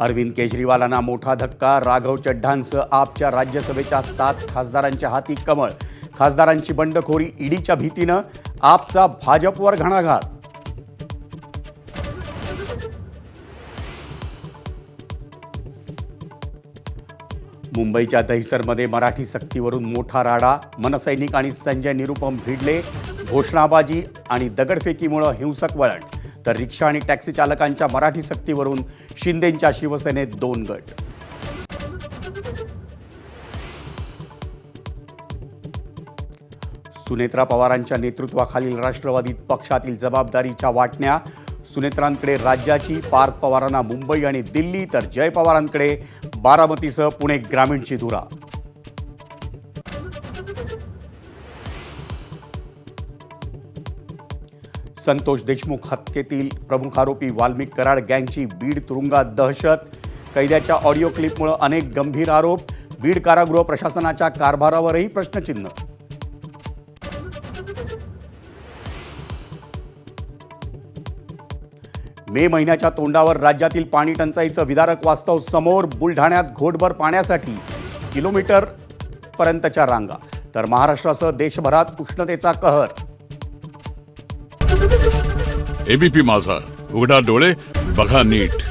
अरविंद केजरीवालांना मोठा धक्का. राघव चड्ढांसह आपच्या राज्यसभेच्या 7 खासदारांच्या हाती कमळ. खासदारांची बंडखोरी ईडीच्या भीतीनं आपचा भाजपवर घणाघात. मुंबईच्या दहिसरमध्ये मराठी सक्तीवरून मोठा राडा. मनसैनिक आणि संजय निरुपम भिडले. घोषणाबाजी आणि दगडफेकीमुळे हिंसक वळण. तर रिक्षा आणि टॅक्सी चालकांच्या मराठी सक्तीवरून शिंदेंच्या शिवसेनेत 2 गट. सुनेत्रा पवारांच्या नेतृत्वाखालील राष्ट्रवादीत पक्षातील जबाबदारीच्या वाटण्या. सुनेत्रांकडे राज्याची, पार्थ पवारांना मुंबई आणि दिल्ली, तर जय पवारांकडे बारामतीसह पुणे ग्रामीणची धुरा. संतोष देशमुख हत्येतील प्रमुख आरोपी वाल्मिक कराड गँगची बीड तुरुंगात दहशत. कैद्याच्या ऑडिओ क्लिपमुळे अनेक गंभीर आरोप. बीड कारागृह प्रशासनाच्या कारभारावरही प्रश्नचिन्ह. मे महिन्याच्या तोंडावर राज्यातील पाणी टंचाईचं विदारक वास्तव समोर. बुलढाण्यात घोटभर पाण्यासाठी किलोमीटरपर्यंतच्या रांगा. तर महाराष्ट्रासह देशभरात उष्णतेचा कहर. एबीपी माझा, उघडा डोळे बघा नीट.